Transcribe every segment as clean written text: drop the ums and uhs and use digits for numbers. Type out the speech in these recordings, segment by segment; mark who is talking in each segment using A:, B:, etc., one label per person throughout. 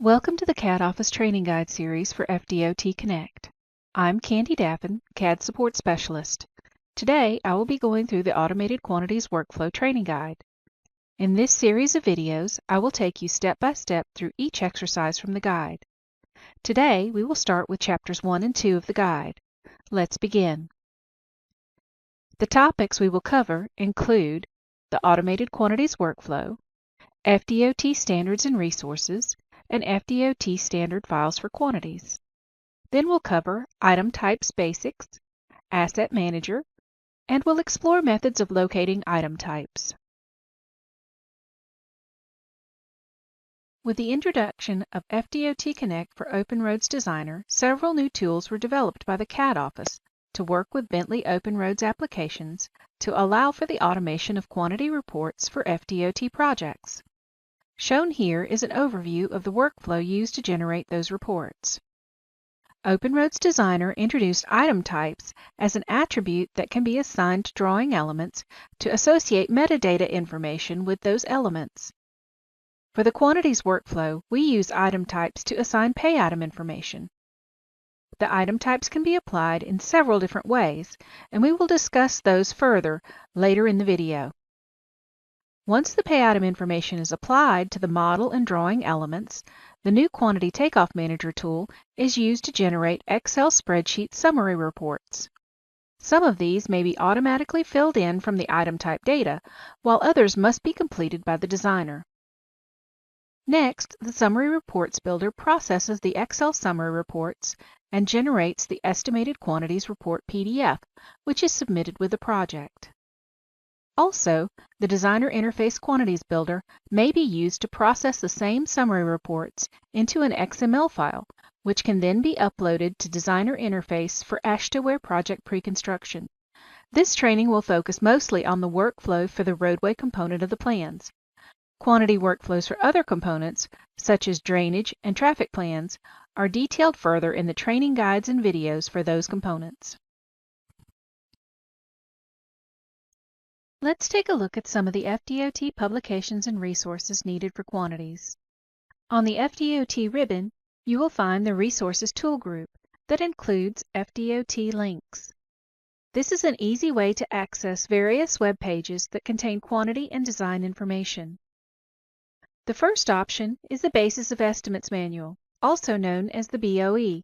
A: Welcome to the CAD Office Training Guide series for FDOTConnect. I'm Candy Daffin, CAD Support Specialist. Today, I will be going through the Automated Quantities Workflow Training Guide. In this series of videos, I will take you step by step through each exercise from the guide. Today, we will start with Chapters 1 and 2 of the guide. Let's begin. The topics we will cover include the Automated Quantities Workflow, FDOT Standards and Resources, and FDOT standard files for quantities. Then we'll cover item types basics, asset manager, and we'll explore methods of locating item types. With the introduction of FDOTConnect for Open Roads Designer, several new tools were developed by the CAD office to work with Bentley Open Roads applications to allow for the automation of quantity reports for FDOT projects. Shown here is an overview of the workflow used to generate those reports. Open Roads Designer introduced item types as an attribute that can be assigned to drawing elements to associate metadata information with those elements. For the quantities workflow, we use item types to assign pay item information. The item types can be applied in several different ways, and we will discuss those further later in the video. Once the pay item information is applied to the model and drawing elements, the new Quantity Takeoff Manager tool is used to generate Excel spreadsheet summary reports. Some of these may be automatically filled in from the item type data, while others must be completed by the designer. Next, the Summary Reports Builder processes the Excel summary reports and generates the Estimated Quantities Report PDF, which is submitted with the project. Also, the Designer Interface Quantities Builder may be used to process the same summary reports into an XML file, which can then be uploaded to Designer Interface for Ashtaware project pre-construction. This training will focus mostly on the workflow for the roadway component of the plans. Quantity workflows for other components, such as drainage and traffic plans, are detailed further in the training guides and videos for those components. Let's take a look at some of the FDOT publications and resources needed for quantities. On the FDOT ribbon, you will find the Resources Tool Group that includes FDOT links. This is an easy way to access various web pages that contain quantity and design information. The first option is the Basis of Estimates Manual, also known as the BOE.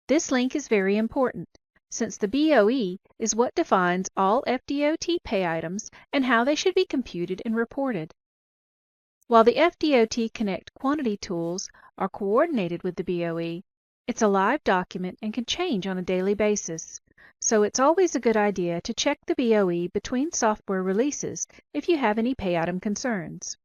A: This link is very important, since the BOE is what defines all FDOT pay items and how they should be computed and reported. While the FDOTConnect quantity tools are coordinated with the BOE, it's a live document and can change on a daily basis, so it's always a good idea to check the BOE between software releases if you have any pay item concerns.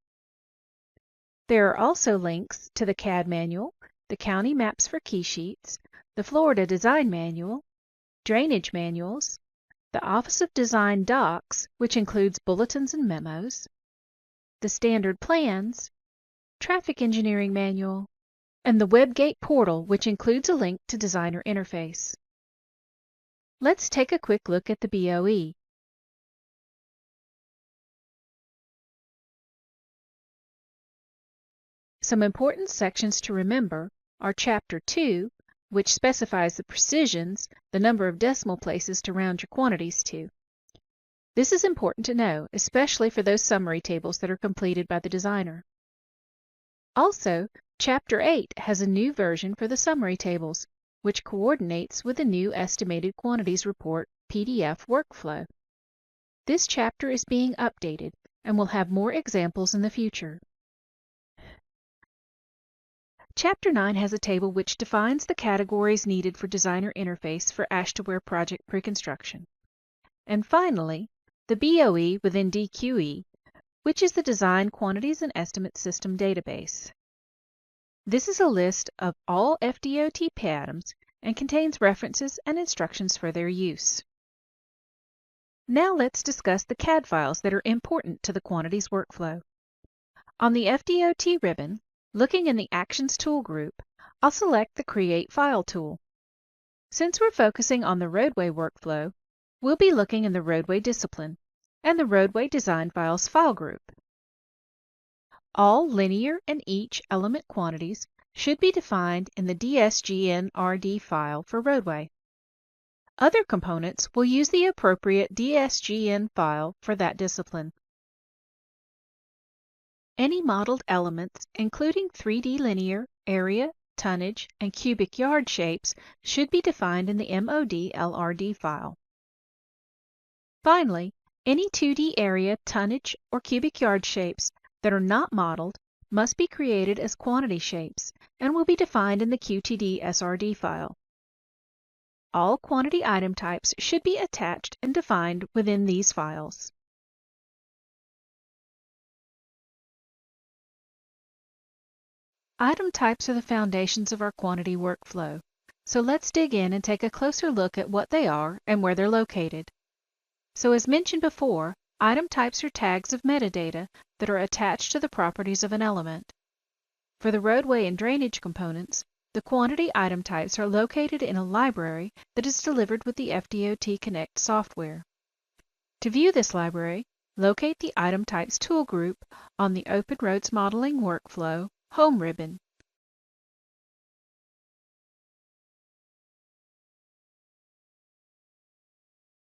A: There are also links to the CAD Manual, the County Maps for Key Sheets, the Florida Design Manual, drainage manuals, the Office of Design docs, which includes bulletins and memos, the standard plans, traffic engineering manual, and the WebGate portal, which includes a link to Designer Interface. Let's take a quick look at the BOE. Some important sections to remember are Chapter 2, which specifies the precisions, the number of decimal places to round your quantities to. This is important to know, especially for those summary tables that are completed by the designer. Also, Chapter 8 has a new version for the summary tables, which coordinates with the new Estimated Quantities Report PDF workflow. This chapter is being updated and will have more examples in the future. Chapter 9 has a table which defines the categories needed for Designer Interface for Ashtaware project pre-construction. And finally, the BOE within DQE, which is the Design Quantities and Estimate System database. This is a list of all FDOT pay items and contains references and instructions for their use. Now let's discuss the CAD files that are important to the quantities workflow. On the FDOT ribbon, looking in the Actions Tool group, I'll select the Create File tool. Since we're focusing on the roadway workflow, we'll be looking in the Roadway Discipline and the Roadway Design Files file group. All linear and each element quantities should be defined in the DSGN-RD file for roadway. Other components will use the appropriate DSGN file for that discipline. Any modeled elements, including 3D linear, area, tonnage, and cubic yard shapes, should be defined in the MOD-LRD file. Finally, any 2D area, tonnage, or cubic yard shapes that are not modeled must be created as quantity shapes and will be defined in the QTD-SRD file. All quantity item types should be attached and defined within these files. Item types are the foundations of our quantity workflow, so let's dig in and take a closer look at what they are and where they're located. So as mentioned before, item types are tags of metadata that are attached to the properties of an element. For the roadway and drainage components, the quantity item types are located in a library that is delivered with the FDOTConnect software. To view this library, locate the Item Types tool group on the Open Roads Modeling Workflow Home ribbon.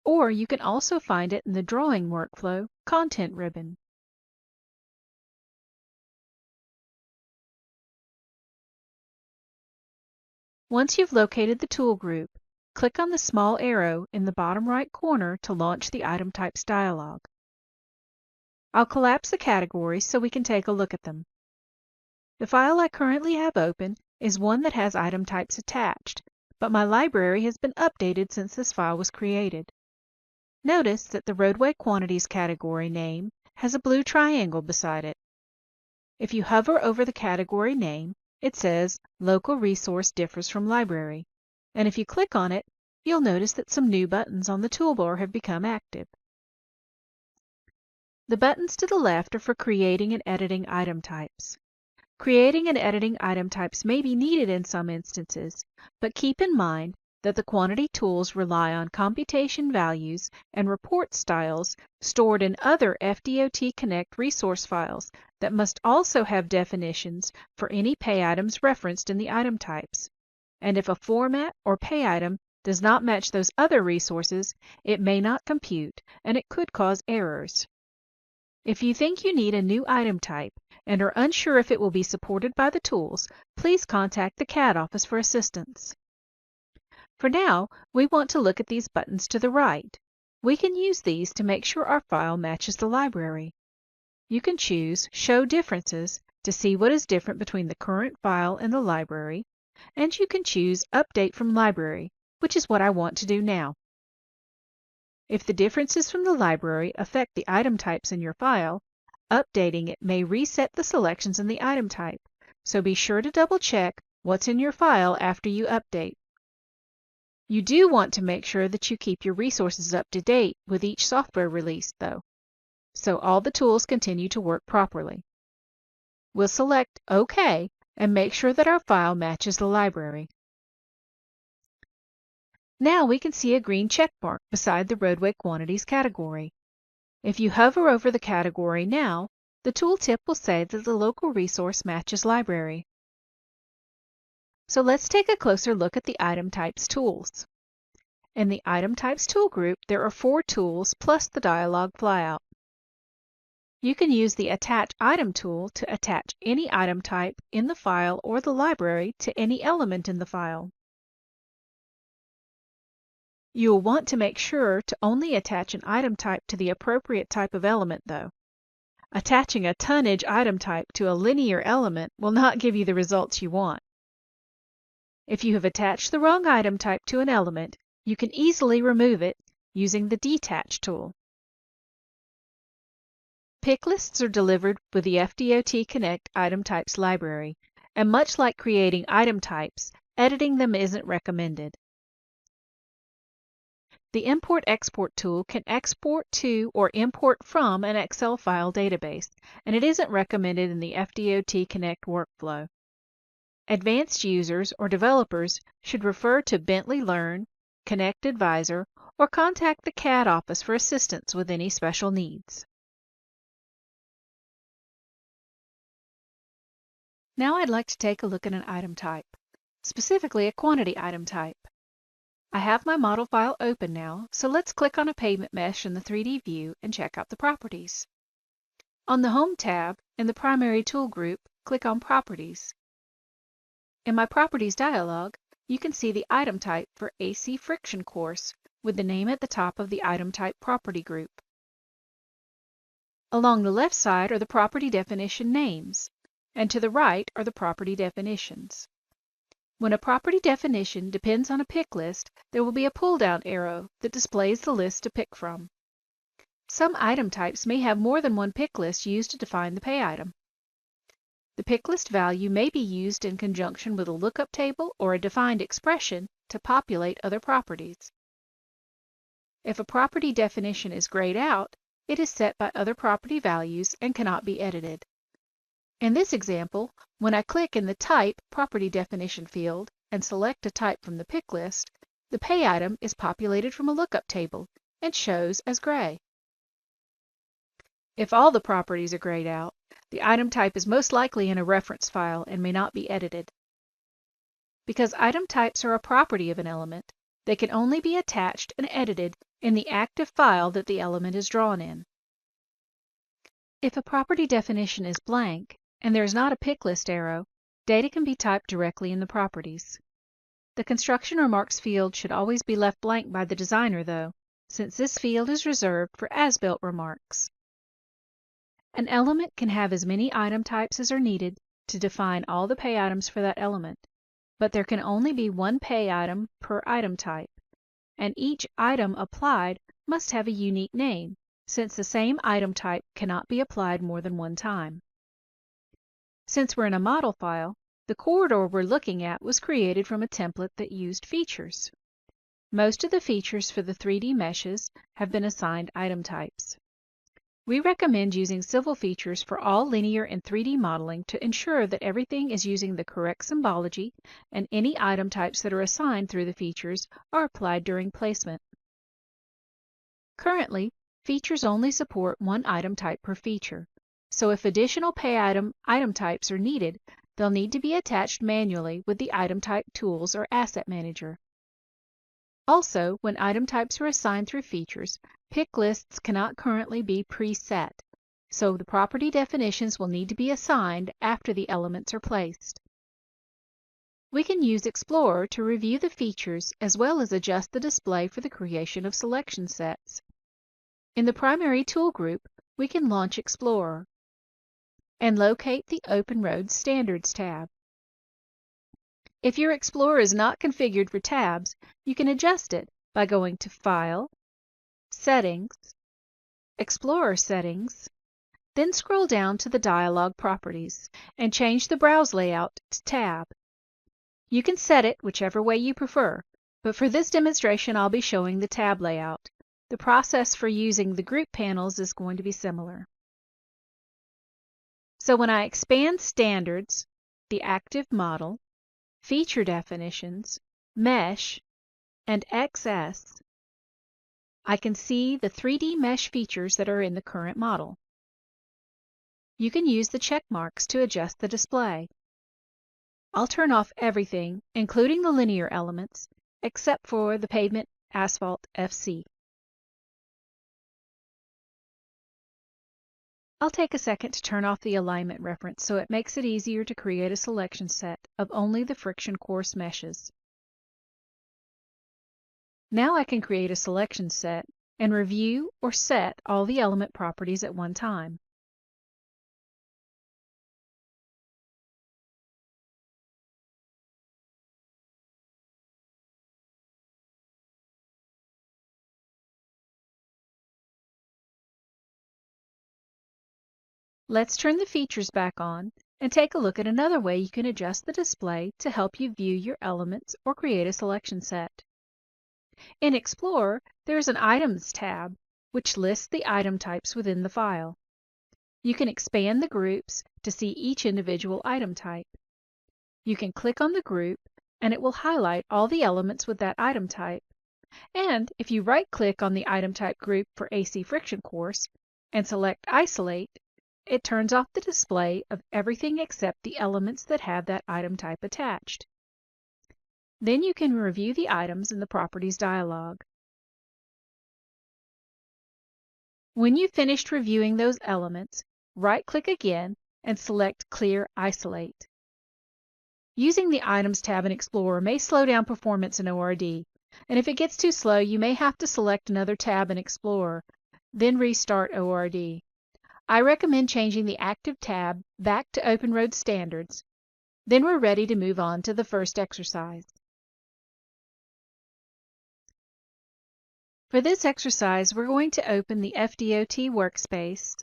A: Or you can also find it in the Drawing Workflow Content ribbon. Once you've located the tool group, click on the small arrow in the bottom right corner to launch the Item Types dialog. I'll collapse the categories so we can take a look at them. The file I currently have open is one that has item types attached, but my library has been updated since this file was created. Notice that the Roadway Quantities category name has a blue triangle beside it. If you hover over the category name, it says Local Resource Differs from Library, and if you click on it, you'll notice that some new buttons on the toolbar have become active. The buttons to the left are for creating and editing item types. Creating and editing item types may be needed in some instances, but keep in mind that the quantity tools rely on computation values and report styles stored in other FDOTConnect resource files that must also have definitions for any pay items referenced in the item types. And if a format or pay item does not match those other resources, it may not compute and it could cause errors. If you think you need a new item type and are unsure if it will be supported by the tools, please contact the CAD office for assistance. For now, we want to look at these buttons to the right. We can use these to make sure our file matches the library. You can choose Show Differences to see what is different between the current file and the library, and you can choose Update from Library, which is what I want to do now. If the differences from the library affect the item types in your file, updating it may reset the selections in the item type, so be sure to double-check what's in your file after you update. You do want to make sure that you keep your resources up to date with each software release, though, so all the tools continue to work properly. We'll select OK and make sure that our file matches the library. Now we can see a green check mark beside the Roadway Quantities category. If you hover over the category now, the tooltip will say that the local resource matches library. So let's take a closer look at the Item Types tools. In the Item Types tool group, there are 4 tools plus the dialog flyout. You can use the Attach Item tool to attach any item type in the file or the library to any element in the file. You will want to make sure to only attach an item type to the appropriate type of element, though. Attaching a tonnage item type to a linear element will not give you the results you want. If you have attached the wrong item type to an element, you can easily remove it using the Detach tool. Pick lists are delivered with the FDOTConnect Item Types library, and much like creating item types, editing them isn't recommended. The Import-Export tool can export to or import from an Excel file database, and it isn't recommended in the FDOTConnect workflow. Advanced users or developers should refer to Bentley Learn, Connect Advisor, or contact the CAD office for assistance with any special needs. Now I'd like to take a look at an item type, specifically a quantity item type. I have my model file open now, so let's click on a pavement mesh in the 3D view and check out the properties. On the Home tab, in the Primary Tool group, click on Properties. In my Properties dialog, you can see the item type for AC Friction Course with the name at the top of the item type property group. Along the left side are the property definition names, and to the right are the property definitions. When a property definition depends on a pick list, there will be a pull-down arrow that displays the list to pick from. Some item types may have more than one pick list used to define the pay item. The pick list value may be used in conjunction with a lookup table or a defined expression to populate other properties. If a property definition is grayed out, it is set by other property values and cannot be edited. In this example, when I click in the Type Property Definition field and select a type from the pick list, the pay item is populated from a lookup table and shows as gray. If all the properties are grayed out, the item type is most likely in a reference file and may not be edited. Because item types are a property of an element, they can only be attached and edited in the active file that the element is drawn in. If a property definition is blank, and there is not a pick list arrow, data can be typed directly in the properties. The construction remarks field should always be left blank by the designer, though, since this field is reserved for as-built remarks. An element can have as many item types as are needed to define all the pay items for that element, but there can only be one pay item per item type, and each item applied must have a unique name, since the same item type cannot be applied more than one time. Since we're in a model file, the corridor we're looking at was created from a template that used features. Most of the features for the 3D meshes have been assigned item types. We recommend using civil features for all linear and 3D modeling to ensure that everything is using the correct symbology and any item types that are assigned through the features are applied during placement. Currently, features only support one item type per feature. So if additional pay item types are needed, they'll need to be attached manually with the Item Type Tools or Asset Manager. Also, when item types are assigned through features, pick lists cannot currently be preset, so the property definitions will need to be assigned after the elements are placed. We can use Explorer to review the features as well as adjust the display for the creation of selection sets. In the Primary Tool group, we can launch Explorer and locate the Open Roads Standards tab. If your Explorer is not configured for tabs, you can adjust it by going to File, Settings, Explorer Settings, then scroll down to the dialog Properties and change the browse layout to Tab. You can set it whichever way you prefer, but for this demonstration I'll be showing the tab layout. The process for using the group panels is going to be similar. So when I expand Standards, the Active Model, Feature Definitions, Mesh, and XS, I can see the 3D mesh features that are in the current model. You can use the check marks to adjust the display. I'll turn off everything, including the linear elements, except for the Pavement Asphalt FC. I'll take a second to turn off the alignment reference so it makes it easier to create a selection set of only the friction course meshes. Now I can create a selection set and review or set all the element properties at one time. Let's turn the features back on and take a look at another way you can adjust the display to help you view your elements or create a selection set. In Explorer, there is an Items tab, which lists the item types within the file. You can expand the groups to see each individual item type. You can click on the group, and it will highlight all the elements with that item type. And if you right-click on the item type group for AC Friction Course and select Isolate, it turns off the display of everything except the elements that have that item type attached. Then you can review the items in the Properties dialog. When you've finished reviewing those elements, right-click again and select Clear Isolate. Using the Items tab in Explorer may slow down performance in ORD, and if it gets too slow, you may have to select another tab in Explorer, then restart ORD. I recommend changing the active tab back to Open Road Standards. Then we're ready to move on to the first exercise. For this exercise, we're going to open the FDOT workspace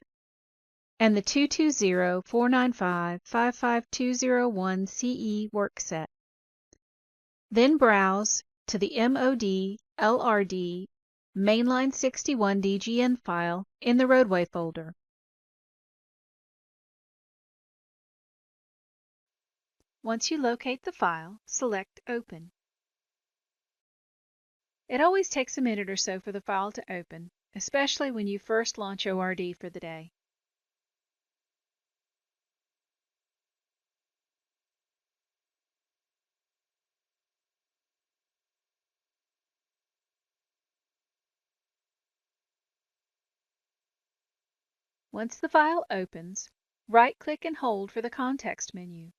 A: and the 220-495-55201 CE workset. Then browse to the MOD LRD Mainline 61 DGN file in the Roadway folder. Once you locate the file, select Open. It always takes a minute or so for the file to open, especially when you first launch ORD for the day. Once the file opens, right-click and hold for the context menu.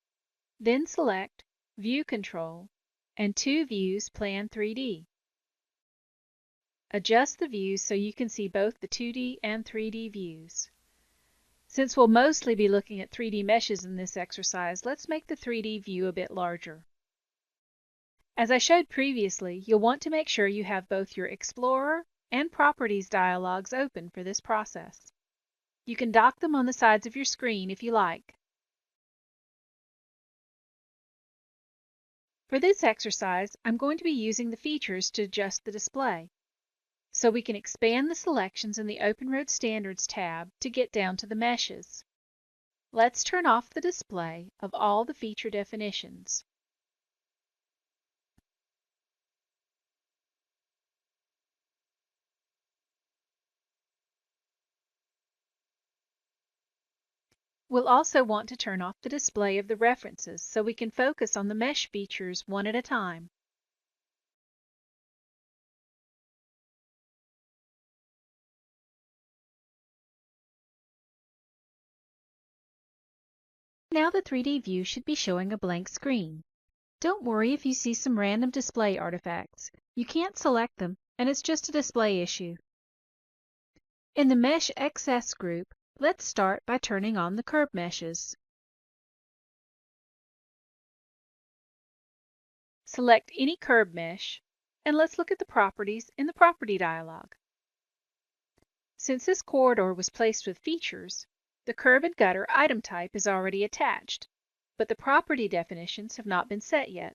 A: Then select View Control and Two Views Plan 3D. Adjust the views so you can see both the 2D and 3D views. Since we'll mostly be looking at 3D meshes in this exercise, let's make the 3D view a bit larger. As I showed previously, you'll want to make sure you have both your Explorer and Properties dialogues open for this process. You can dock them on the sides of your screen if you like. For this exercise, I'm going to be using the features to adjust the display, so we can expand the selections in the Open Road Standards tab to get down to the meshes. Let's turn off the display of all the feature definitions. We'll also want to turn off the display of the references so we can focus on the mesh features one at a time. Now the 3D view should be showing a blank screen. Don't worry if you see some random display artifacts. You can't select them, and it's just a display issue. In the Mesh XS group, let's start by turning on the curb meshes. Select any curb mesh, and let's look at the properties in the Property dialog. Since this corridor was placed with features, the curb and gutter item type is already attached, but the property definitions have not been set yet.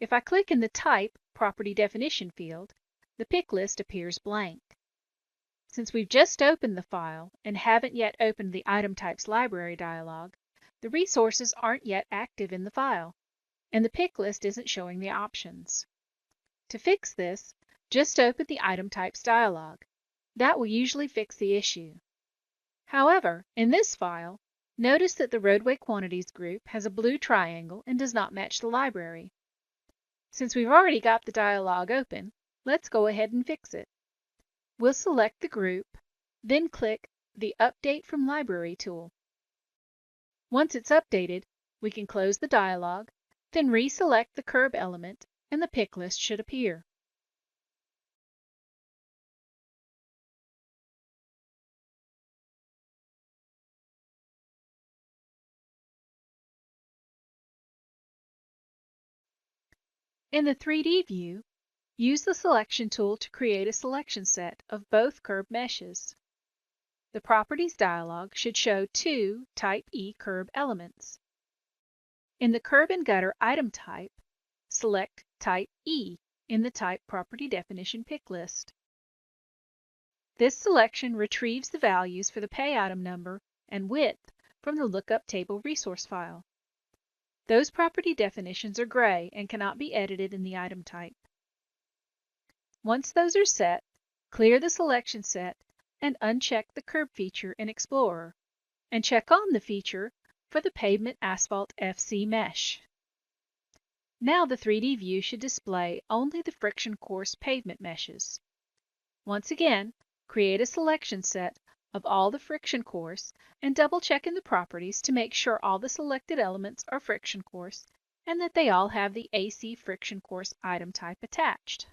A: If I click in the Type Property Definition field, the pick list appears blank. Since we've just opened the file and haven't yet opened the Item Types Library dialog, the resources aren't yet active in the file, and the pick list isn't showing the options. To fix this, just open the Item Types dialog. That will usually fix the issue. However, in this file, notice that the Roadway Quantities group has a blue triangle and does not match the library. Since we've already got the dialog open, let's go ahead and fix it. We'll select the group, then click the Update from Library tool. Once it's updated, we can close the dialog, then reselect the curb element, and the pick list should appear. In the 3D view, use the Selection tool to create a selection set of both curb meshes. The Properties dialog should show two Type E curb elements. In the Curb and Gutter item type, select Type E in the Type Property Definition pick list. This selection retrieves the values for the pay item number and width from the Lookup Table resource file. Those property definitions are gray and cannot be edited in the item type. Once those are set, clear the selection set and uncheck the Curb feature in Explorer, and check on the feature for the Pavement Asphalt FC mesh. Now the 3D view should display only the friction course pavement meshes. Once again, create a selection set of all the friction course and double-check in the properties to make sure all the selected elements are friction course and that they all have the AC friction course item type attached.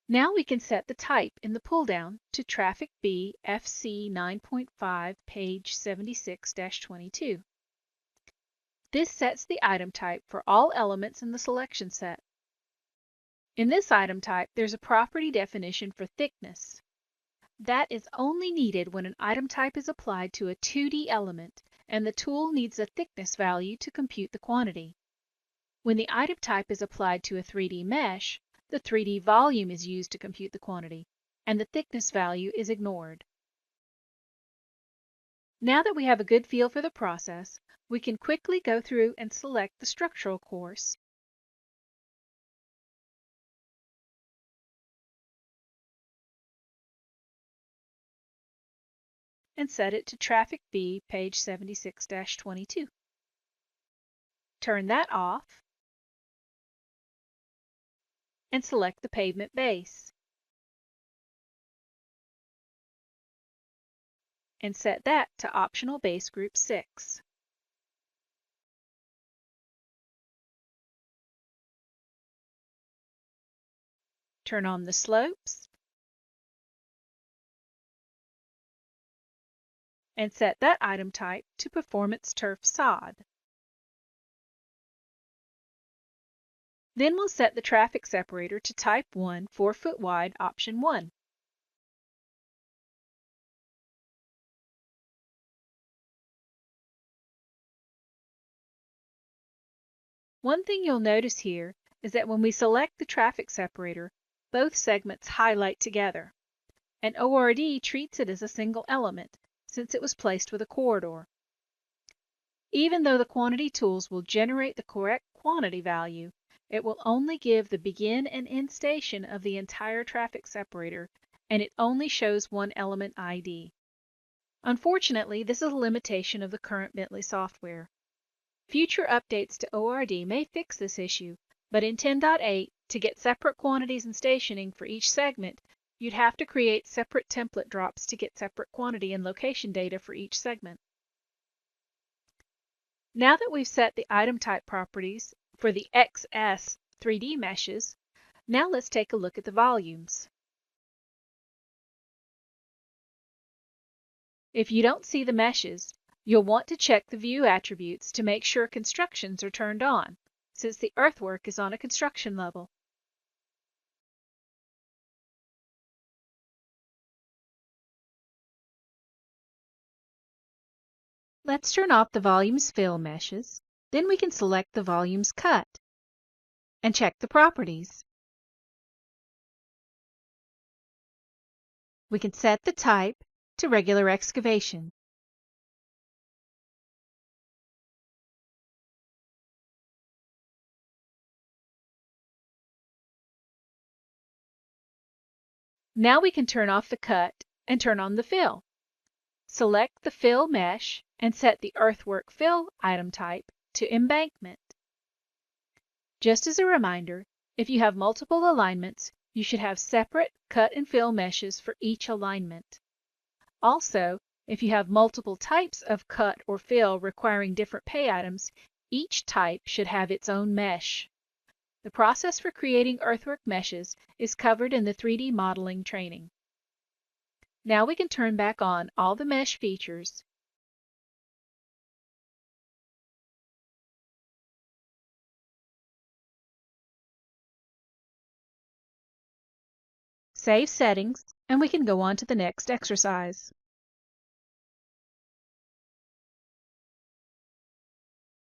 A: Now we can set the type in the pull-down to Traffic B FC 9.5 page 76-22. This sets the item type for all elements in the selection set. In this item type, there's a property definition for thickness. That is only needed when an item type is applied to a 2D element and the tool needs a thickness value to compute the quantity. When the item type is applied to a 3D mesh, the 3D volume is used to compute the quantity, and the thickness value is ignored. Now that we have a good feel for the process, we can quickly go through and select the structural course, and set it to Traffic B, page 76-22. Turn that off, and select the pavement base, and set that to Optional Base Group 6. Turn on the slopes, and set that item type to Performance Turf Sod. Then we'll set the traffic separator to Type 1 4-foot wide Option 1. One thing you'll notice here is that when we select the traffic separator, both segments highlight together, and ORD treats it as a single element since it was placed with a corridor. Even though the quantity tools will generate the correct quantity value, it will only give the begin and end station of the entire traffic separator, and it only shows one element ID. Unfortunately, this is a limitation of the current Bentley software. Future updates to ORD may fix this issue, but in 10.8, to get separate quantities and stationing for each segment, you'd have to create separate template drops to get separate quantity and location data for each segment. Now that we've set the item type properties for the XS 3D meshes, now let's take a look at the volumes. If you don't see the meshes, you'll want to check the view attributes to make sure constructions are turned on, since the earthwork is on a construction level. Let's turn off the volumes fill meshes. Then we can select the volumes cut and check the properties. We can set the type to regular excavation. Now we can turn off the cut and turn on the fill. Select the fill mesh and set the earthwork fill item type to embankment. Just as a reminder, if you have multiple alignments, you should have separate cut and fill meshes for each alignment. Also, if you have multiple types of cut or fill requiring different pay items, each type should have its own mesh. The process for creating earthwork meshes is covered in the 3D modeling training. Now we can turn back on all the mesh features save settings, and we can go on to the next exercise.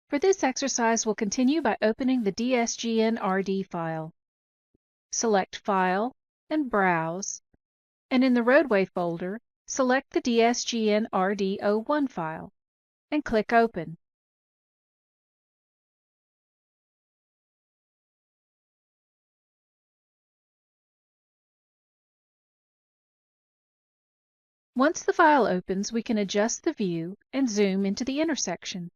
A: For this exercise, we'll continue by opening the DSGN-RD file. Select File and Browse, and in the Roadway folder, select the DSGN-RD01 file and click Open. Once the file opens, we can adjust the view and zoom into the intersection.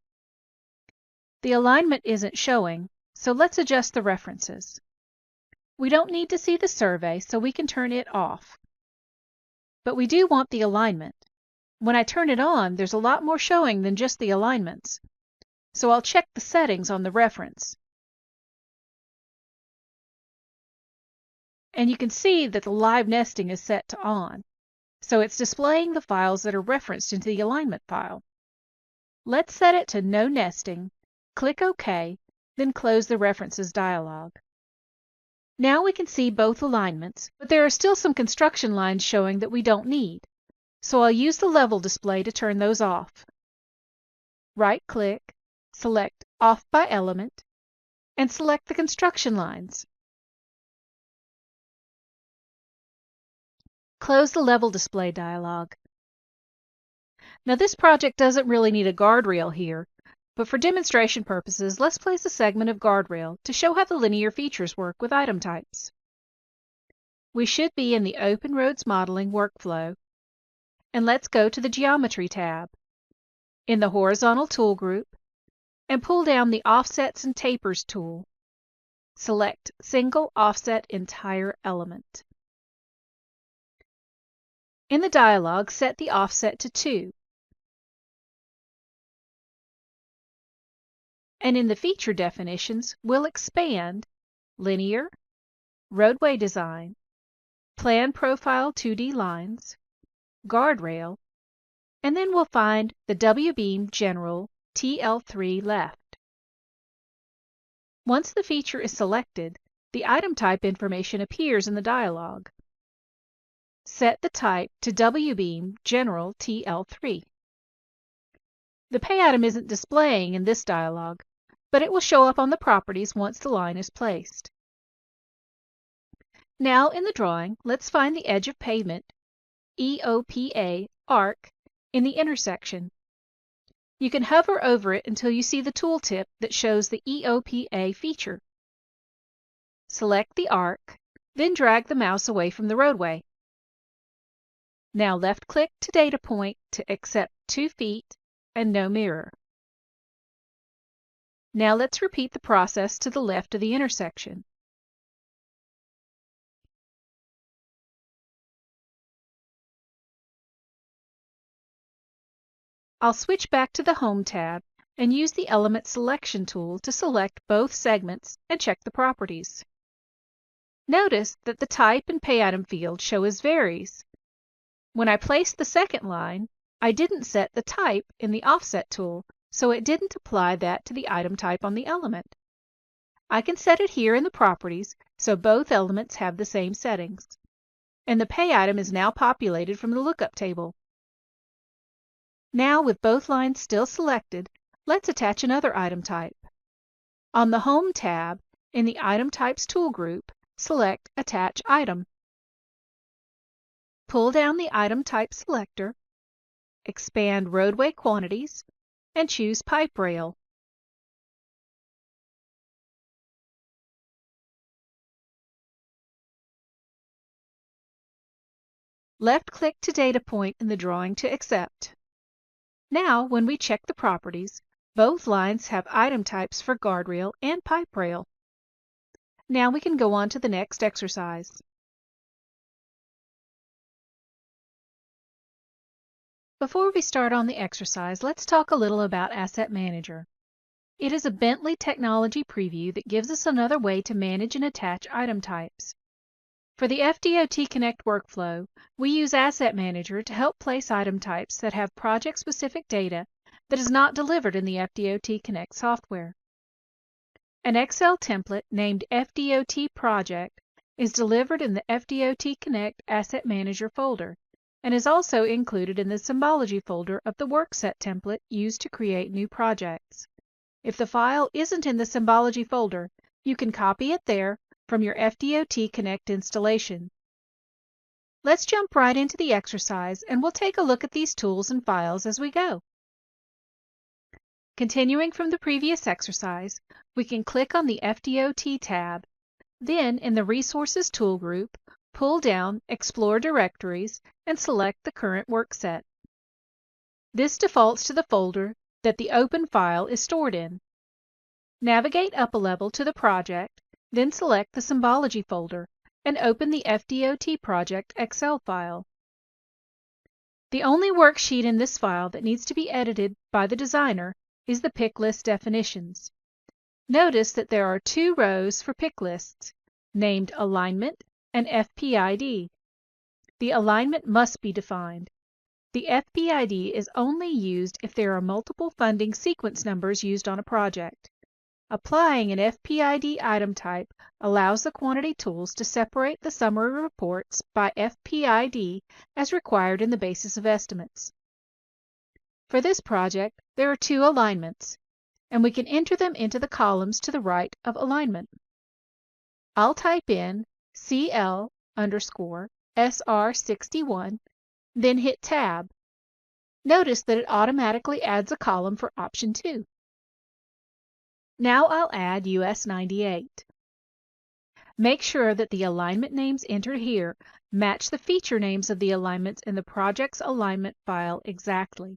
A: The alignment isn't showing, so let's adjust the references. We don't need to see the survey, so we can turn it off. But we do want the alignment. When I turn it on, there's a lot more showing than just the alignments. So I'll check the settings on the reference. And you can see that the live nesting is set to on. So it's displaying the files that are referenced into the alignment file. Let's set it to No Nesting, click OK, then close the References dialog. Now we can see both alignments, but there are still some construction lines showing that we don't need. So I'll use the level display to turn those off. Right-click, select Off by Element, and select the construction lines. Close the Level Display dialog. Now this project doesn't really need a guardrail here, but for demonstration purposes, let's place a segment of guardrail to show how the linear features work with item types. We should be in the Open Roads Modeling workflow, and let's go to the Geometry tab in the Horizontal Tool group and pull down the Offsets and Tapers tool. Select Single Offset Entire Element. In the dialog, set the offset to 2. And in the feature definitions, we'll expand Linear, Roadway Design, Plan Profile 2D Lines, Guardrail, and then we'll find the W-beam General TL3 left. Once the feature is selected, the item type information appears in the dialog. Set the type to W-beam General TL3. The pay item isn't displaying in this dialog, but it will show up on the properties once the line is placed. Now in the drawing, let's find the edge of pavement, EOPA, arc, in the intersection. You can hover over it until you see the tooltip that shows the EOPA feature. Select the arc, then drag the mouse away from the roadway. Now left-click to data point to accept 2 feet and no mirror. Now let's repeat the process to the left of the intersection. I'll switch back to the Home tab and use the Element Selection tool to select both segments and check the properties. Notice that the type and pay item fields show as varies. When I placed the second line, I didn't set the type in the Offset tool, so it didn't apply that to the item type on the element. I can set it here in the Properties, so both elements have the same settings. And the pay item is now populated from the lookup table. Now, with both lines still selected, let's attach another item type. On the Home tab, in the Item Types tool group, select Attach Item. Pull down the Item Type selector, expand Roadway Quantities, and choose Pipe Rail. Left-click to data point in the drawing to accept. Now, when we check the properties, both lines have item types for guardrail and pipe rail. Now we can go on to the next exercise. Before we start on the exercise, let's talk a little about Asset Manager. It is a Bentley technology preview that gives us another way to manage and attach item types. For the FDOTConnect workflow, we use Asset Manager to help place item types that have project-specific data that is not delivered in the FDOTConnect software. An Excel template named FDOT Project is delivered in the FDOTConnect Asset Manager folder and is also included in the Symbology folder of the Workset template used to create new projects. If the file isn't in the Symbology folder, you can copy it there from your FDOTConnect installation. Let's jump right into the exercise and we'll take a look at these tools and files as we go. Continuing from the previous exercise, we can click on the FDOT tab. Then in the Resources tool group, pull down Explore Directories and select the current work set. This defaults to the folder that the open file is stored in. Navigate up a level to the project, then select the Symbology folder and open the FDOT project Excel file. The only worksheet in this file that needs to be edited by the designer is the pick list definitions. Notice that there are two rows for pick lists, named Alignment and FPID. The alignment must be defined. The FPID is only used if there are multiple funding sequence numbers used on a project. Applying an FPID item type allows the quantity tools to separate the summary reports by FPID as required in the basis of estimates. For this project, there are two alignments, and we can enter them into the columns to the right of alignment. I'll type in CL_SR61, then hit Tab. Notice that it automatically adds a column for option 2. Now I'll add US 98. Make sure that the alignment names entered here match the feature names of the alignments in the project's alignment file exactly.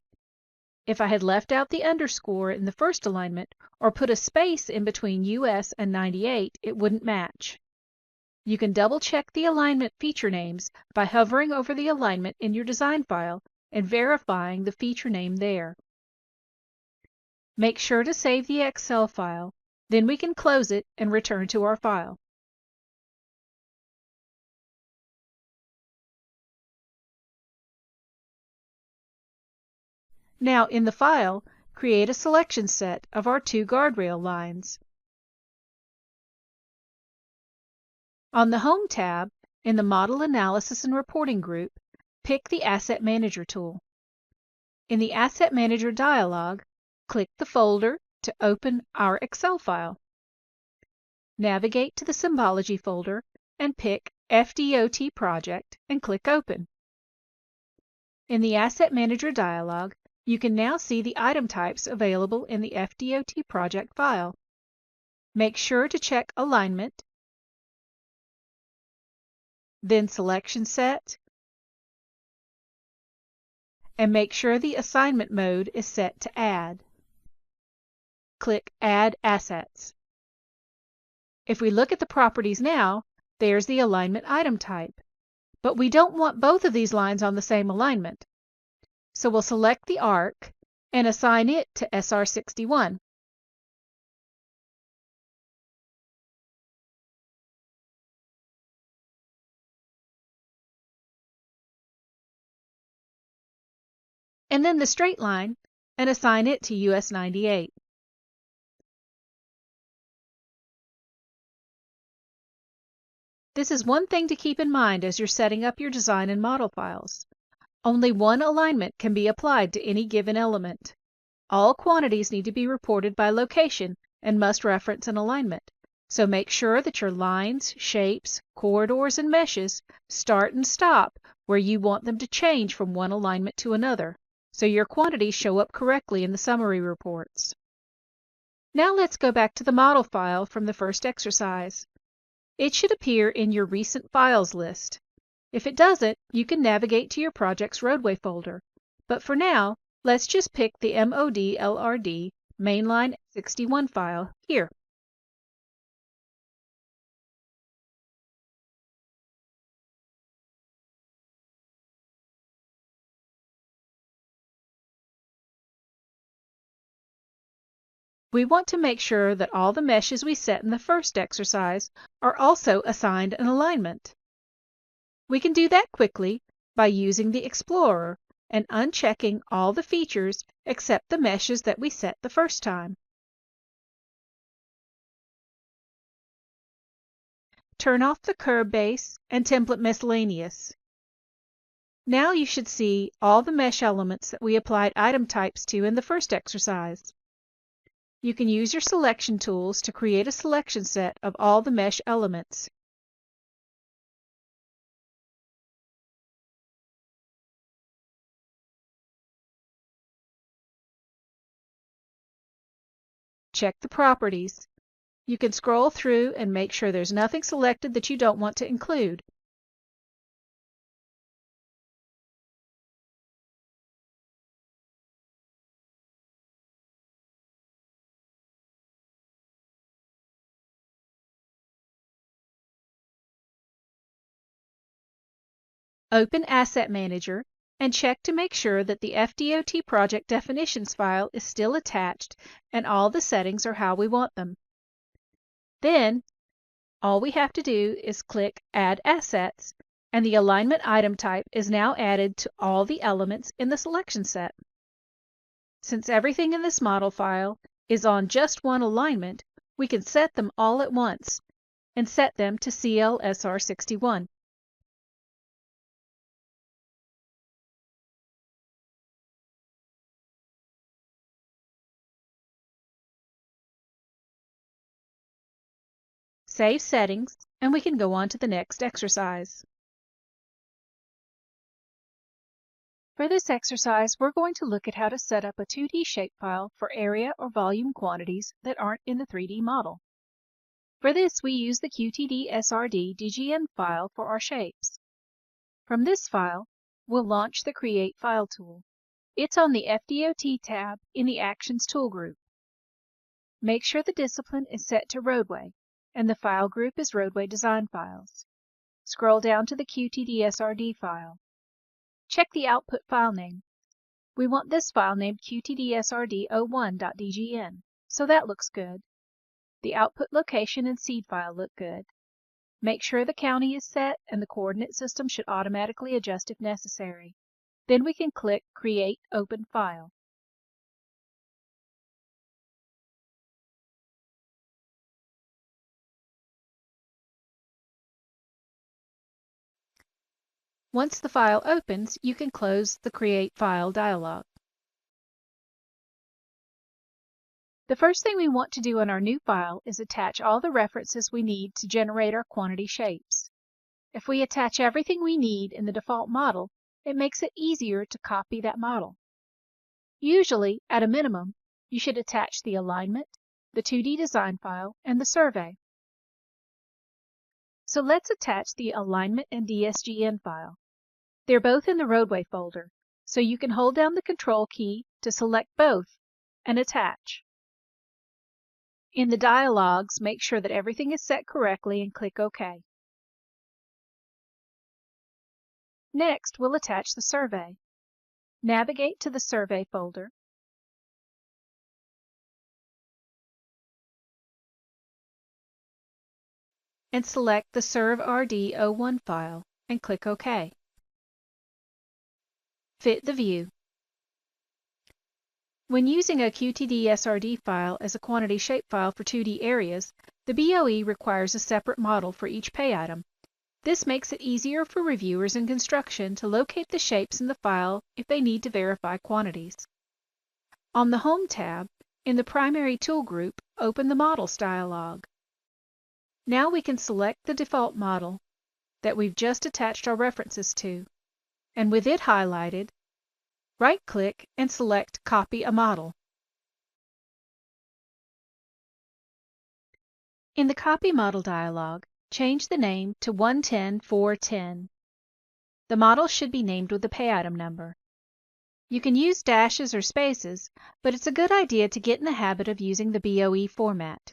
A: If I had left out the underscore in the first alignment or put a space in between US and 98, it wouldn't match. You can double-check the alignment feature names by hovering over the alignment in your design file and verifying the feature name there. Make sure to save the Excel file, then we can close it and return to our file. Now, in the file, create a selection set of our two guardrail lines. On the Home tab, in the Model Analysis and Reporting group, pick the Asset Manager tool. In the Asset Manager dialog, click the folder to open our Excel file. Navigate to the Symbology folder and pick FDOT Project and click Open. In the Asset Manager dialog, you can now see the item types available in the FDOT project file. Make sure to check Alignment, then Selection Set, and make sure the assignment mode is set to Add. Click Add Assets. If we look at the properties now, there's the alignment item type. But we don't want both of these lines on the same alignment. So we'll select the arc and assign it to SR61. And then the straight line and assign it to US 98. This is one thing to keep in mind as you're setting up your design and model files. Only one alignment can be applied to any given element. All quantities need to be reported by location and must reference an alignment. So make sure that your lines, shapes, corridors, and meshes start and stop where you want them to change from one alignment to another, so your quantities show up correctly in the summary reports. Now let's go back to the model file from the first exercise. It should appear in your Recent Files list. If it doesn't, you can navigate to your project's roadway folder. But for now, let's just pick the MOD-LRD Mainline 61 file here. We want to make sure that all the meshes we set in the first exercise are also assigned an alignment. We can do that quickly by using the Explorer and unchecking all the features except the meshes that we set the first time. Turn off the curve base and template miscellaneous. Now you should see all the mesh elements that we applied item types to in the first exercise. You can use your selection tools to create a selection set of all the mesh elements. Check the properties. You can scroll through and make sure there's nothing selected that you don't want to include. Open Asset Manager and check to make sure that the FDOT Project Definitions file is still attached and all the settings are how we want them. Then, all we have to do is click Add Assets, and the alignment item type is now added to all the elements in the selection set. Since everything in this model file is on just one alignment, we can set them all at once and set them to CLSR61. Save settings, and we can go on to the next exercise. For this exercise, we're going to look at how to set up a 2D shapefile for area or volume quantities that aren't in the 3D model. For this, we use the QTD SRD DGN file for our shapes. From this file, we'll launch the Create File tool. It's on the FDOT tab in the Actions tool group. Make sure the discipline is set to roadway, and the file group is roadway design files. Scroll down to the QTD SRD file. Check the output file name. We want this file named qtdsrd01.dgn, so that looks good. The output location and seed file look good. Make sure the county is set, and the coordinate system should automatically adjust if necessary. Then we can click Create Open File. Once the file opens, you can close the Create File dialog. The first thing we want to do in our new file is attach all the references we need to generate our quantity shapes. If we attach everything we need in the default model, it makes it easier to copy that model. Usually, at a minimum, you should attach the alignment, the 2D design file, and the survey. So let's attach the alignment and DSGN file. They're both in the roadway folder, so you can hold down the Control key to select both and attach. In the dialogues, make sure that everything is set correctly and click OK. Next, we'll attach the survey. Navigate to the Survey folder. And select the SURVE-RD01 file and click OK. Fit the view. When using a QTD-SRD file as a quantity shapefile for 2D areas, the BOE requires a separate model for each pay item. This makes it easier for reviewers in construction to locate the shapes in the file if they need to verify quantities. On the Home tab, in the Primary Tool group, open the Models dialog. Now we can select the default model that we've just attached our references to, and with it highlighted, right-click and select Copy a Model. In the Copy Model dialog, change the name to 110-410. The model should be named with the pay item number. You can use dashes or spaces, but it's a good idea to get in the habit of using the BOE format.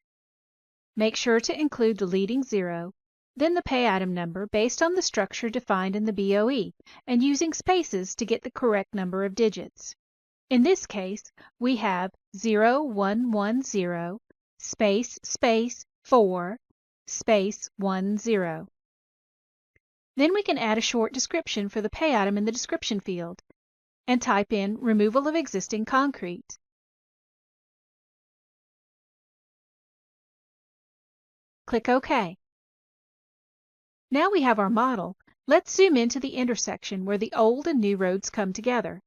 A: Make sure to include the leading zero, then the pay item number based on the structure defined in the BOE, and using spaces to get the correct number of digits. In this case, we have 0110 space 4 space 10. Then we can add a short description for the pay item in the description field and type in removal of existing concrete. Click OK. Now we have our model. Let's zoom into the intersection where the old and new roads come together.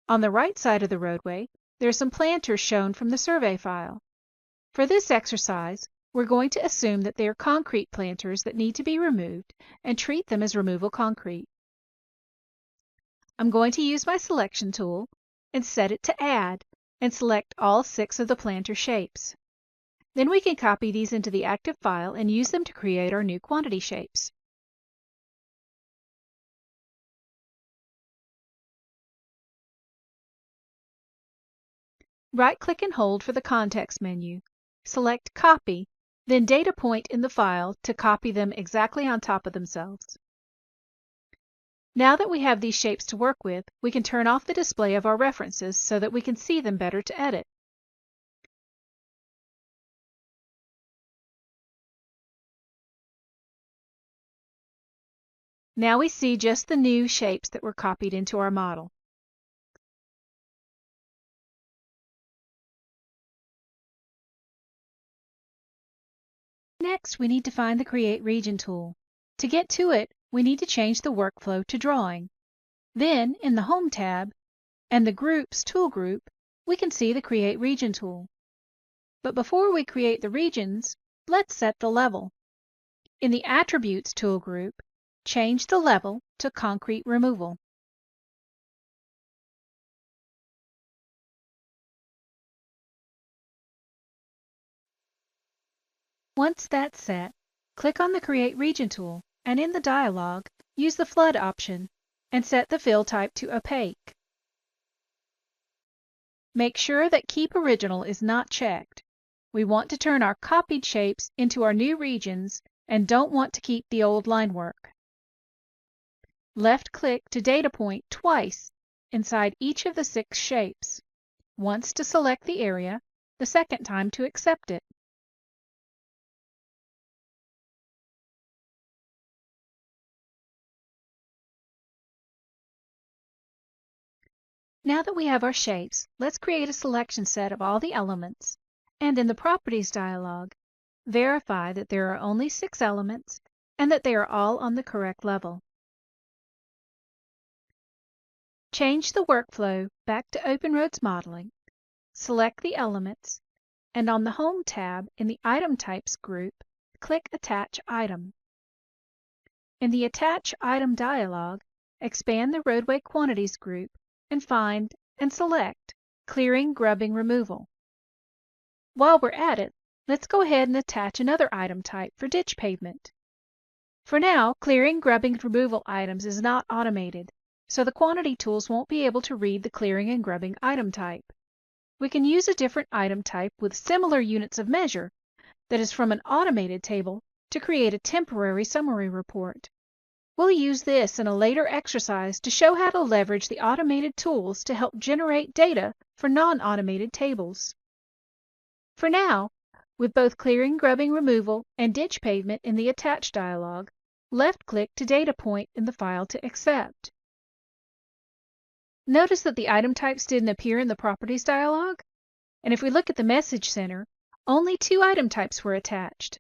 A: On the right side of the roadway, there are some planters shown from the survey file. For this exercise, we're going to assume that they are concrete planters that need to be removed and treat them as removal concrete. I'm going to use my selection tool and set it to Add and select all 6 of the planter shapes. Then we can copy these into the active file and use them to create our new quantity shapes. Right-click and hold for the context menu. Select Copy, then Data Point in the file to copy them exactly on top of themselves. Now that we have these shapes to work with, we can turn off the display of our references so that we can see them better to edit. Now we see just the new shapes that were copied into our model. Next, we need to find the Create Region tool. To get to it, we need to change the workflow to Drawing. Then, in the Home tab and the Groups tool group, we can see the Create Region tool. But before we create the regions, let's set the level. In the Attributes tool group, change the level to Concrete Removal. Once that's set, click on the Create Region tool, and in the dialog, use the Flood option and set the fill type to Opaque. Make sure that Keep Original is not checked. We want to turn our copied shapes into our new regions and don't want to keep the old line work. Left-click to data point twice inside each of the 6 shapes, once to select the area, the second time to accept it. Now that we have our shapes, let's create a selection set of all the elements, and in the Properties dialog, verify that there are only 6 elements and that they are all on the correct level. Change the workflow back to Open Roads Modeling, select the elements, and on the Home tab in the Item Types group, click Attach Item. In the Attach Item dialog, expand the Roadway Quantities group and find and select Clearing, Grubbing, Removal. While we're at it, let's go ahead and attach another item type for ditch pavement. For now, clearing, grubbing, and removal items is not automated, so the quantity tools won't be able to read the clearing and grubbing item type. We can use a different item type with similar units of measure that is from an automated table to create a temporary summary report. We'll use this in a later exercise to show how to leverage the automated tools to help generate data for non-automated tables. For now, with both clearing, grubbing, removal, and ditch pavement in the Attach dialog, left-click to data point in the file to accept. Notice that the item types didn't appear in the Properties dialog, and if we look at the Message Center, only 2 item types were attached.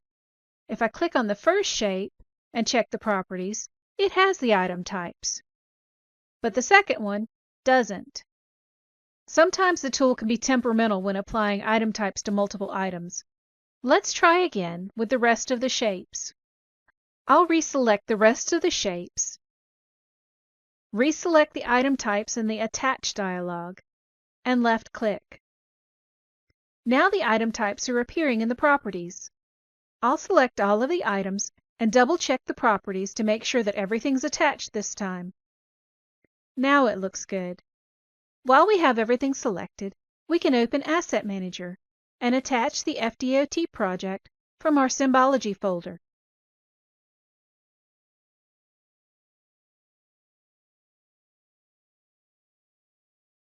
A: If I click on the first shape and check the properties, it has the item types, but the second one doesn't. Sometimes the tool can be temperamental when applying item types to multiple items. Let's try again with the rest of the shapes. I'll reselect the rest of the shapes, reselect the item types in the Attach dialog, and left-click. Now the item types are appearing in the properties. I'll select all of the items and double-check the properties to make sure that everything's attached this time. Now it looks good. While we have everything selected, we can open Asset Manager and attach the FDOT project from our Symbology folder.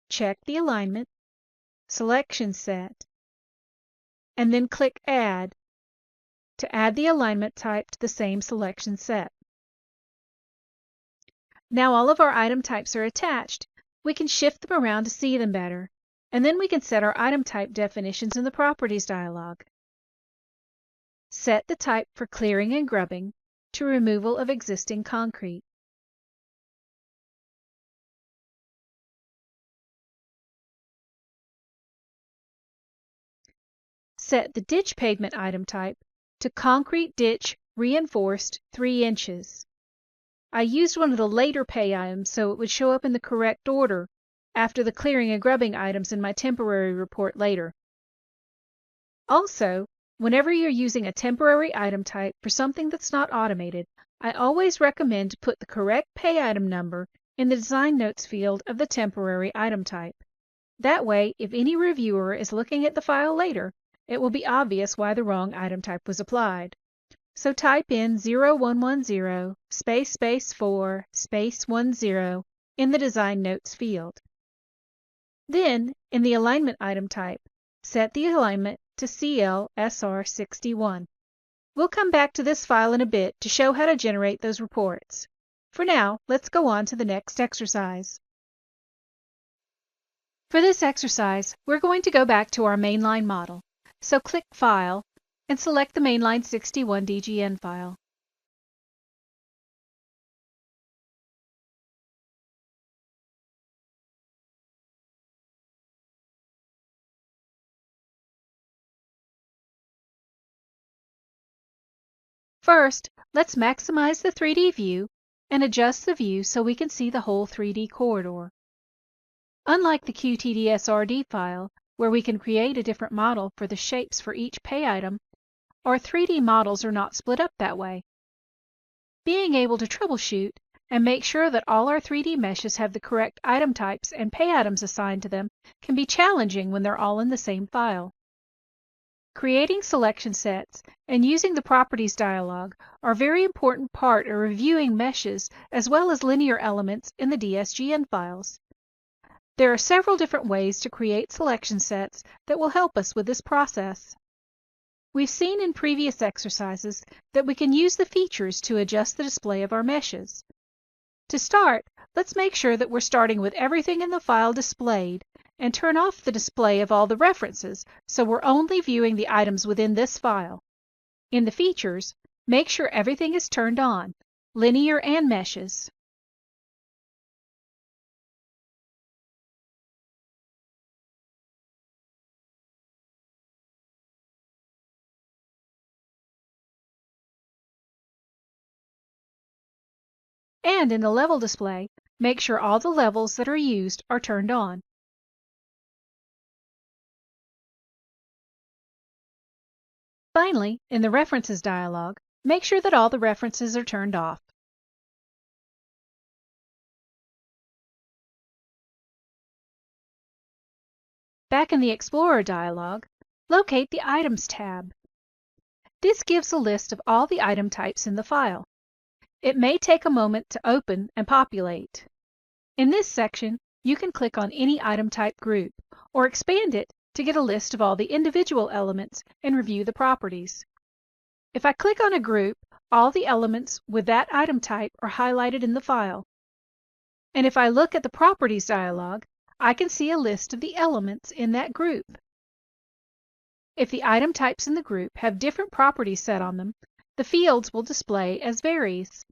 A: Check the alignment, selection set, and then click Add to add the alignment type to the same selection set. Now all of our item types are attached. We can shift them around to see them better, and then we can set our item type definitions in the Properties dialog. Set the type for clearing and grubbing to removal of existing concrete. Set the ditch pavement item type to concrete ditch reinforced 3 inches. I used one of the later pay items so it would show up in the correct order after the clearing and grubbing items in my temporary report later. Also, whenever you're using a temporary item type for something that's not automated, I always recommend to put the correct pay item number in the Design Notes field of the temporary item type. That way, if any reviewer is looking at the file later, it will be obvious why the wrong item type was applied. So type in 0110 space 4 space 10 in the Design Notes field. Then, in the Alignment item type, set the alignment to CLSR61. We'll come back to this file in a bit to show how to generate those reports. For now, let's go on to the next exercise. For this exercise, we're going to go back to our mainline model. So click File and select the Mainline 61 DGN file. First, let's maximize the 3D view and adjust the view so we can see the whole 3D corridor. Unlike the QTDSRD file, where we can create a different model for the shapes for each pay item, our 3D models are not split up that way. Being able to troubleshoot and make sure that all our 3D meshes have the correct item types and pay items assigned to them can be challenging when they're all in the same file. Creating selection sets and using the Properties dialog are a very important part of reviewing meshes as well as linear elements in the DSGN files. There are several different ways to create selection sets that will help us with this process. We've seen in previous exercises that we can use the features to adjust the display of our meshes. To start, let's make sure that we're starting with everything in the file displayed and turn off the display of all the references so we're only viewing the items within this file. In the features, make sure everything is turned on, linear and meshes. And in the level display, make sure all the levels that are used are turned on. Finally, in the References dialog, make sure that all the references are turned off. Back in the Explorer dialog, locate the Items tab. This gives a list of all the item types in the file. It may take a moment to open and populate. In this section, you can click on any item type group or expand it to get a list of all the individual elements and review the properties. If I click on a group, all the elements with that item type are highlighted in the file. And if I look at the Properties dialog, I can see a list of the elements in that group. If the item types in the group have different properties set on them, the fields will display as varies.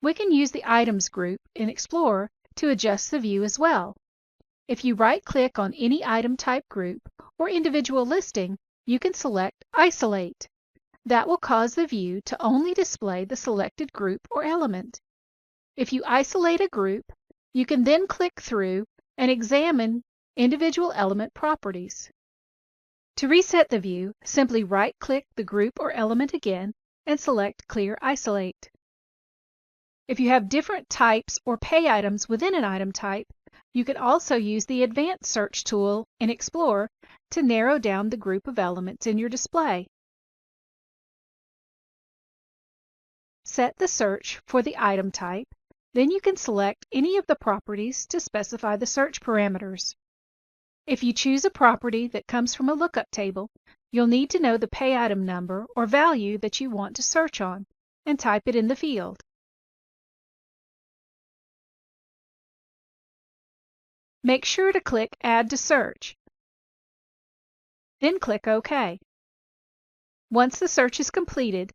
A: We can use the Items group in Explorer to adjust the view as well. If you right-click on any item type group or individual listing, you can select Isolate. That will cause the view to only display the selected group or element. If you isolate a group, you can then click through and examine individual element properties. To reset the view, simply right-click the group or element again and select Clear Isolate. If you have different types or pay items within an item type, you can also use the Advanced Search tool in Explorer to narrow down the group of elements in your display. Set the search for the item type, then you can select any of the properties to specify the search parameters. If you choose a property that comes from a lookup table, you'll need to know the pay item number or value that you want to search on and type it in the field. Make sure to click Add to Search. Then click OK. Once the search is completed,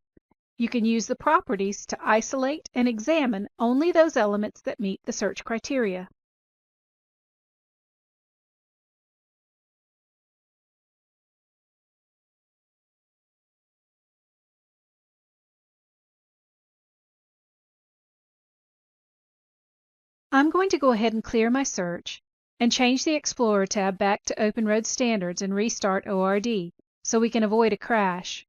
A: you can use the properties to isolate and examine only those elements that meet the search criteria. I'm going to go ahead and clear my search and change the Explorer tab back to Open Road Standards and restart ORD so we can avoid a crash.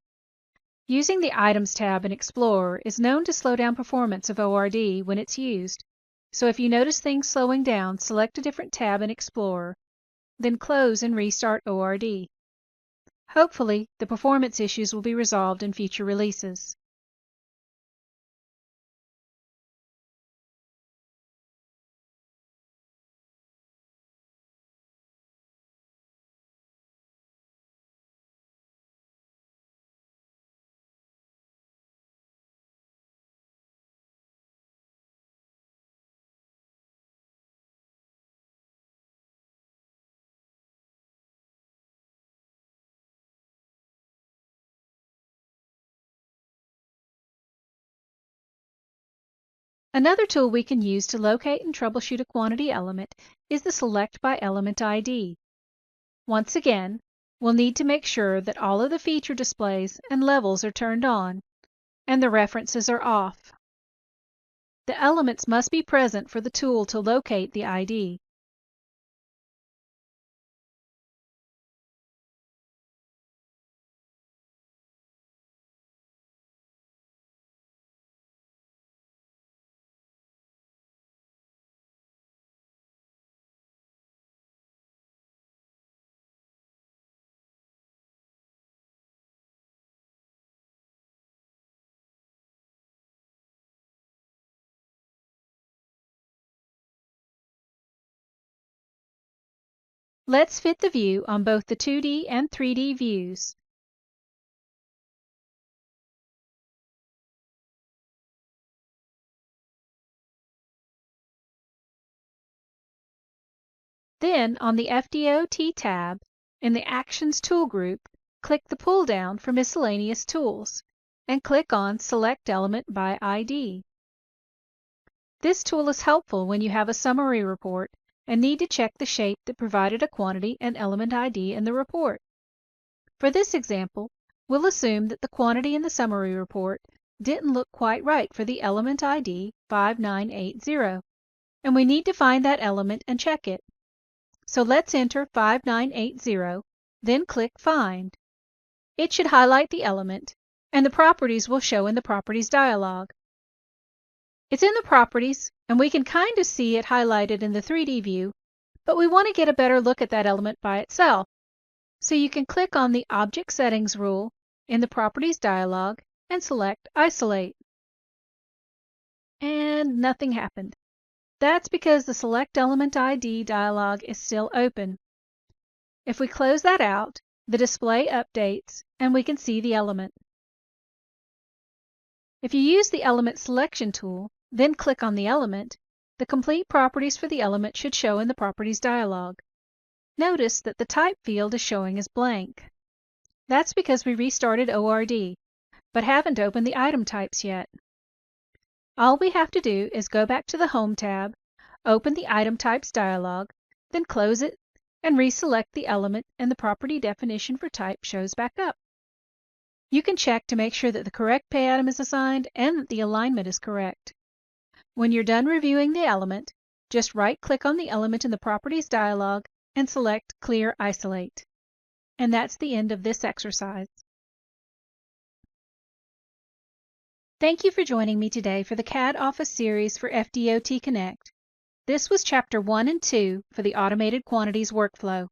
A: Using the Items tab in Explorer is known to slow down performance of ORD when it's used. So if you notice things slowing down, select a different tab in Explorer then close and restart ORD. Hopefully, the performance issues will be resolved in future releases. Another tool we can use to locate and troubleshoot a quantity element is the Select by Element ID. Once again, we'll need to make sure that all of the feature displays and levels are turned on, and the references are off. The elements must be present for the tool to locate the ID. Let's fit the view on both the 2D and 3D views. Then, on the FDOT tab, in the Actions tool group, click the pull-down for Miscellaneous Tools, and click on Select Element by ID. This tool is helpful when you have a summary report and need to check the shape that provided a quantity and element ID in the report. For this example, we'll assume that the quantity in the summary report didn't look quite right for the element ID 5980, and we need to find that element and check it. So let's enter 5980, then click Find. It should highlight the element, and the properties will show in the Properties dialog. It's in the Properties, and we can kind of see it highlighted in the 3D view, but we want to get a better look at that element by itself. So you can click on the Object Settings rule in the Properties dialog and select Isolate. And nothing happened. That's because the Select Element ID dialog is still open. If we close that out, the display updates and we can see the element. If you use the Element Selection tool, then click on the element, the complete properties for the element should show in the Properties dialog. Notice that the Type field is showing as blank. That's because we restarted ORD, but haven't opened the item types yet. All we have to do is go back to the Home tab, open the Item Types dialog, then close it and reselect the element, and the property definition for type shows back up. You can check to make sure that the correct pay item is assigned and that the alignment is correct. When you're done reviewing the element, just right-click on the element in the Properties dialog and select Clear Isolate. And that's the end of this exercise. Thank you for joining me today for the CAD Office series for FDOTConnect. This was Chapter 1 and 2 for the Automated Quantities workflow.